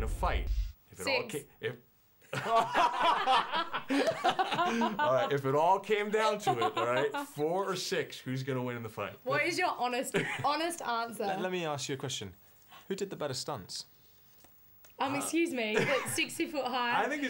a fight. If it all Six. all right, if it all came down to it, all right, 4 or 6, who's gonna win in the fight? What is your honest answer? Let me ask you a question. Who did the better stunts? Excuse me, but 60-foot high. I think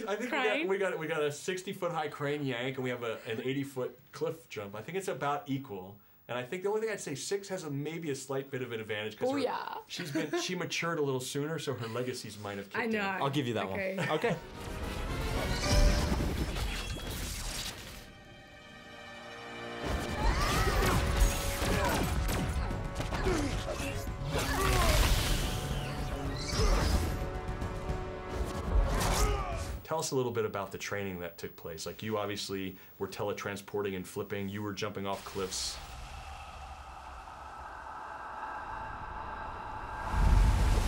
we got a 60-foot high crane yank, and we have an 80-foot cliff jump. I think it's about equal. And I think the only thing I'd say, 6 has maybe a slight bit of an advantage because she matured a little sooner, so her legacies might have kicked in. I'll give you that one. Okay. Tell us a little bit about the training that took place. Like, you obviously were teletransporting and flipping. You were jumping off cliffs.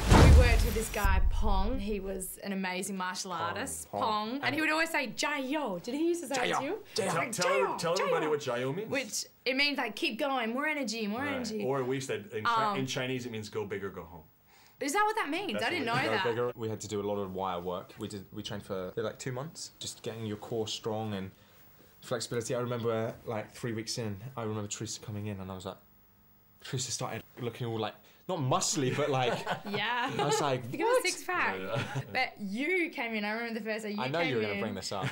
We worked with this guy, Pong. He was an amazing martial artist. Pong. And he would always say, Jai-yo. Did he used to say that to you? Tell everybody what Jai-yo means. Which, it means like, keep going, more energy, more energy. Or we said, in Chinese, it means go big or go home. Is that what that means? I didn't know that. We had to do a lot of wire work. We trained for like 2 months, just getting your core strong and flexibility. I remember like 3 weeks in, I remember Teresa coming in and I was like, Teresa started looking all like, not muscly, but like, yeah. I was like, give him a 6-pack. But you came in, I remember the first day you came in. I know you were going to bring this up.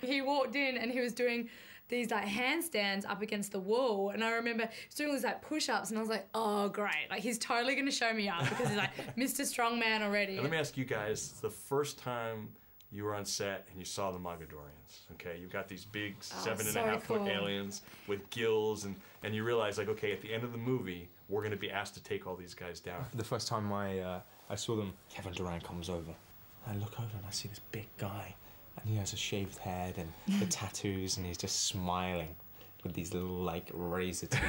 He walked in and he was doing these like handstands up against the wall, and I remember he was doing these like push-ups, and I was like, oh great, like he's totally gonna show me up because he's like Mr. Strongman already. And let me ask you guys, the first time you were on set and you saw the Mogadorians, okay, you've got these big 7.5-foot aliens with gills, and you realize like, okay, at the end of the movie, we're gonna be asked to take all these guys down. The first time I saw them, Kevin Durant comes over. I look over and I see this big guy. And he has a shaved head and the tattoos, and he's just smiling with these little, like, razor teeth.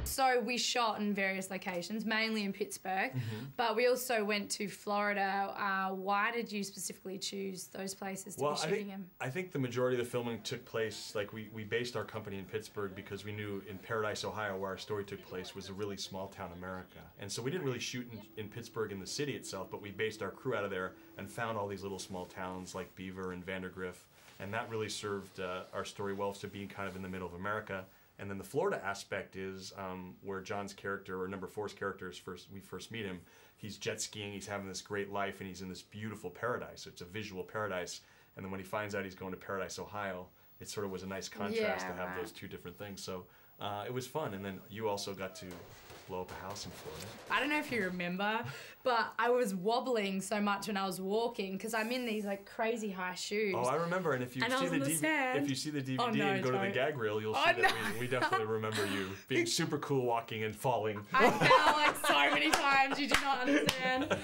So we shot in various locations, mainly in Pittsburgh, but we also went to Florida. Why did you specifically choose those places to be shooting in? I think the majority of the filming took place, like we based our company in Pittsburgh because we knew in Paradise, Ohio, where our story took place, was a really small town America. And so we didn't really shoot in Pittsburgh in the city itself, but we based our crew out of there and found all these little small towns like Beaver and Vandergrift. And that really served our story well to being kind of in the middle of America. And then the Florida aspect is where John's character, or number 4's character, we first meet him. He's jet skiing, he's having this great life, and he's in this beautiful paradise. It's a visual paradise. And then when he finds out he's going to Paradise, Ohio, it sort of was a nice contrast to have those two different things. So it was fun. And then you also got to blow up a house in Florida. I don't know if you remember, but I was wobbling so much when I was walking because I'm in these like crazy high shoes. Oh, I remember. And if you see the DVD and go to the gag reel, you'll see that we definitely remember you being super cool, walking and falling. I fell like so many times. You do not understand.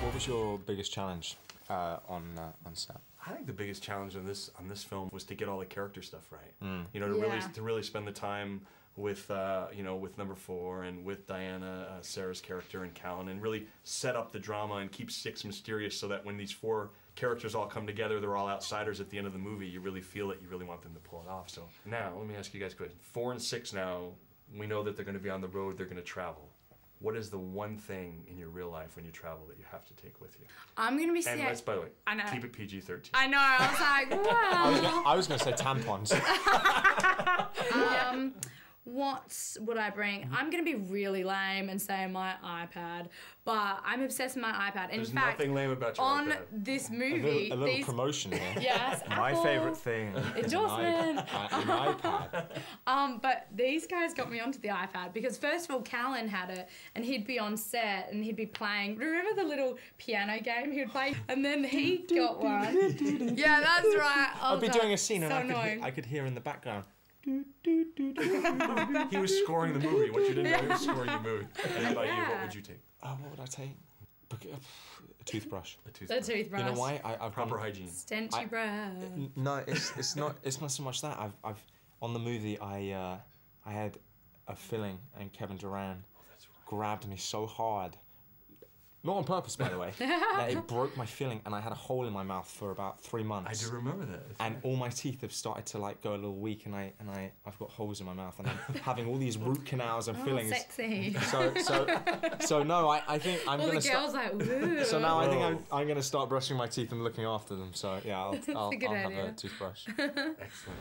What was your biggest challenge on set? I think the biggest challenge on this film was to get all the character stuff right. You know, to really spend the time with you know, with number 4 and with Diana, Sarah's character, and Callan, and really set up the drama and keep 6 mysterious so that when these 4 characters all come together, they're all outsiders at the end of the movie. You really feel it. You really want them to pull it off. So now, let me ask you guys a question. 4 and 6 now, we know that they're going to be on the road. They're going to travel. What is the one thing in your real life when you travel that you have to take with you? I'm going to be saying... And let's, by the way, keep it PG-13. I know, I was like, wow. I was going to say tampons. What would I bring? I'm going to be really lame and say my iPad, but I'm obsessed with my iPad. In There's fact, nothing lame about your on iPad. This movie... A little promotion here. Yes, My favourite thing. Endorsement. An iPad. But these guys got me onto the iPad because first of all, Callan had it and he'd be on set and he'd be playing. Remember the little piano game he would play? And then he got one. Yeah, that's right. Oh, I'd be doing a scene so and annoying. I could hear in the background. He was scoring the movie. What you didn't know, he was scoring the movie. And about you, what would you take? What would I take? A toothbrush. A toothbrush. The toothbrush. You know why? I've proper hygiene. Stenchy breath. No, it's not so much that. On the movie I had a filling and Kevin Durant grabbed me so hard. Not on purpose, by the way. That it broke my filling, and I had a hole in my mouth for about 3 months. I do remember that. And all my teeth have started to like go a little weak, and I've got holes in my mouth, and I'm having all these root canals and fillings. Sexy. So no, I think I'm all gonna the girls start. like, woo. So now I think I'm gonna start brushing my teeth and looking after them. So yeah, I'll have idea. a toothbrush. Excellent.